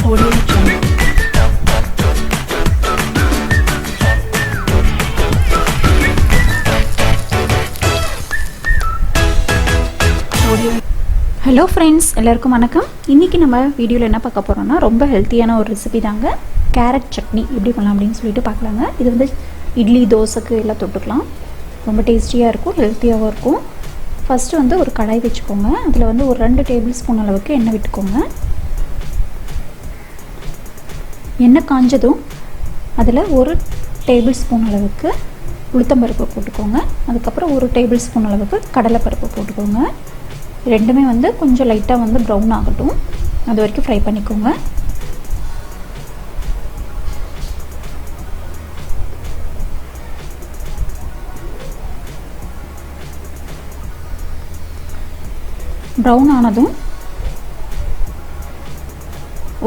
Audio Jungle. Hello friends, எல்லாருக்கும் வணக்கம். இன்றைக்கி நம்ம வீடியோவில் என்ன பார்க்க போகிறோம்னா ரொம்ப ஹெல்த்தியான ஒரு ரெசிபி தாங்க. கேரட் சட்னி எப்படி பண்ணலாம் அப்படின்னு சொல்லிட்டு பார்க்கலாங்க. இது வந்து இட்லி தோசைக்கு எல்லாம் தொட்டுக்கலாம். ரொம்ப டேஸ்டியாக இருக்கும், ஹெல்த்தியாகவும் இருக்கும். ஃபஸ்ட்டு வந்து ஒரு கடாய் வச்சுக்கோங்க. அதில் வந்து ஒரு 2 டேபிள் ஸ்பூன் அளவுக்கு எண்ணெய் விட்டுக்கோங்க. எண்ணெய் காஞ்சதும் அதில் 1 டேபிள் ஸ்பூன் அளவுக்கு உளுத்தம்பருப்பு போட்டுக்கோங்க. அதுக்கப்புறம் 1 டேபிள் ஸ்பூன் அளவுக்கு கடலைப்பருப்பு போட்டுக்கோங்க. ரெண்டுமே வந்து கொஞ்சம் லைட்டாக வந்து ப்ரௌன் ஆகட்டும், அது வரைக்கும் ஃப்ரை பண்ணிக்கோங்க. ப்ரௌன் ஆனதும்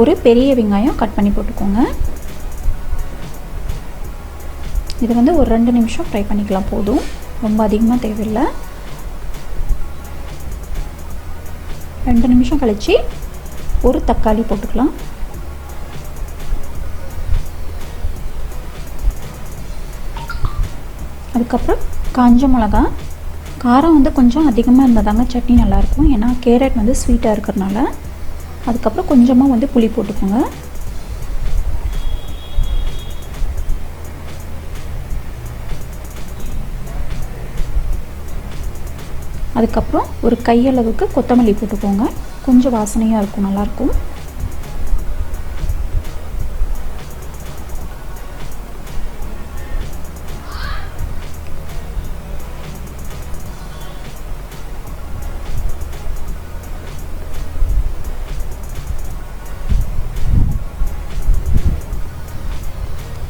ஒரு பெரிய வெங்காயம் கட் பண்ணி போட்டுக்கோங்க. இது வந்து ஒரு 2 நிமிஷம் ஃப்ரை பண்ணிக்கலாம், போதும், ரொம்ப அதிகமாக தேவையில்லை. 2 நிமிஷம் கழித்து ஒரு தக்காளி போட்டுக்கலாம். அதுக்கப்புறம் காஞ்ச மிளகா. காரம் வந்து கொஞ்சம் அதிகமாக இருந்தால் தாங்க சட்னி நல்லாயிருக்கும், ஏன்னா கேரட் வந்து ஸ்வீட்டாக இருக்கிறதுனால. அதுக்கப்புறம் கொஞ்சமாக வந்து புளி போட்டுக்கோங்க. அதுக்கப்புறம் ஒரு கையளவுக்கு கொத்தமல்லி போட்டுக்கோங்க, கொஞ்சம் வாசனையாக இருக்கும், நல்லாயிருக்கும்.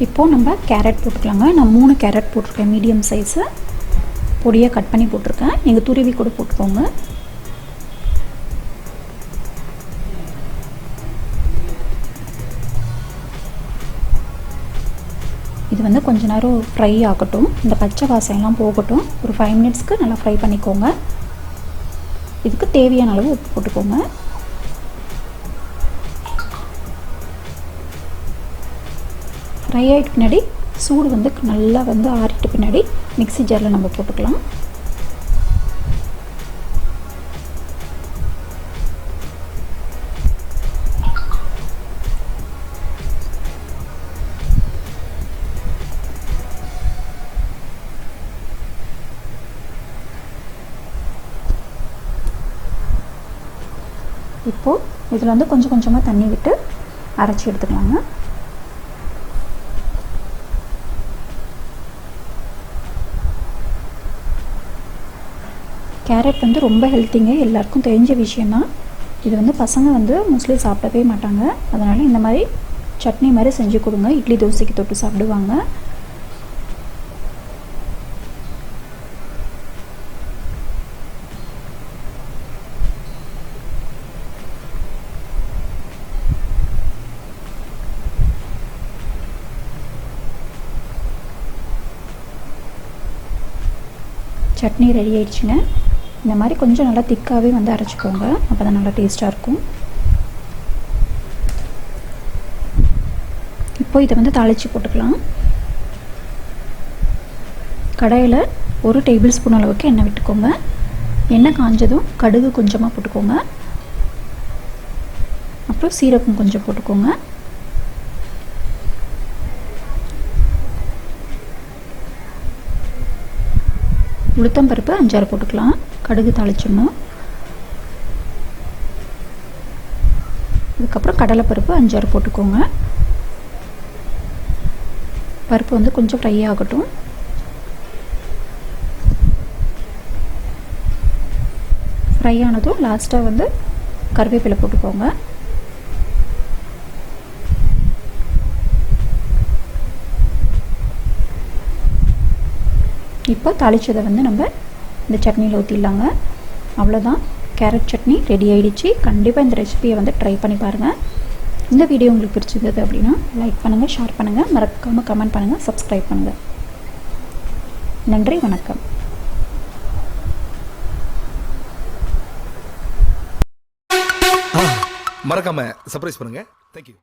இப்போது நம்ம கேரட் போட்டுக்கலாங்க. நான் 3 கேரட் போட்டிருக்கேன், மீடியம் சைஸு, பொடியாக கட் பண்ணி போட்டிருக்கேன். நீங்கள் துருவி கூட போட்டுக்கோங்க. இது வந்து கொஞ்ச நேரம் ஃப்ரை ஆகட்டும், இந்த பச்சை வாசனைலாம் போகட்டும். ஒரு 5 மினிட்ஸ்க்கு நல்லா ஃப்ரை பண்ணிக்கோங்க. இதுக்கு தேவையான அளவு உப்பு போட்டுக்கோங்க. ஃப்ரை ஆகிட்டு பின்னாடி சூடு வந்து நல்லா வந்து ஆறிட்டு பின்னாடி மிக்ஸி ஜாரில் நம்ம போட்டுக்கலாம். இப்போது இதில் வந்து கொஞ்சம் கொஞ்சமாக தண்ணி விட்டு அரைச்சி எடுத்துக்கலாங்க. கேரட் வந்து ரொம்ப ஹெல்த்திங்க, எல்லாருக்கும் தெரிஞ்ச விஷயந்தான். இது வந்து பசங்க வந்து மோஸ்ட்லி சாப்பிடவே மாட்டாங்க. அதனால் இந்த மாதிரி சட்னி மாதிரி செஞ்சு கொடுங்க, இட்லி தோசைக்கு தொட்டு சாப்பிடுவாங்க. சட்னி ரெடி ஆயிடுச்சுங்க. இந்த மாதிரி கொஞ்சம் நல்லா திக்காகவே வந்து அரைச்சிக்கோங்க, அப்போ தான் நல்லா டேஸ்ட்டாக இருக்கும். இப்போ இதை வந்து தாளித்து போட்டுக்கலாம். கடாயில் 1 டேபிள் ஸ்பூன் அளவுக்கு எண்ணெய் விட்டுக்கோங்க. எண்ணெய் காஞ்சதும் கடுகு கொஞ்சமாக போட்டுக்கோங்க. அப்புறம் சீரகம் கொஞ்சம் போட்டுக்கோங்க. உளுத்தம்பருப்பு 5-6 போட்டுக்கலாம், கடுகு தாளிச்சிடணும். அதுக்கப்புறம் கடலைப்பருப்பு 5-6 போட்டுக்கோங்க. பருப்பு வந்து கொஞ்சம் ஃப்ரை ஆகட்டும். ஃப்ரை ஆனதும் லாஸ்ட்டாக வந்து கருவேப்பிலை போட்டுக்கோங்க. இப்போ தாளிச்சதை வந்து நம்ம இந்த சட்னியில் ஊற்றிடலாங்க. அவ்வளோதான், கேரட் சட்னி ரெடி ஆகிடுச்சு. கண்டிப்பாக இந்த ரெசிபியை வந்து ட்ரை பண்ணி பாருங்கள். இந்த வீடியோ உங்களுக்கு பிடிச்சிருந்தது அப்படின்னா லைக் பண்ணுங்கள், ஷேர் பண்ணுங்கள், மறக்காமல் கமெண்ட் பண்ணுங்கள், சப்ஸ்கிரைப் பண்ணுங்கள். நன்றி, வணக்கம். மறக்காம சர்ப்ரைஸ் பண்ணுங்க. தேங்க்யூ.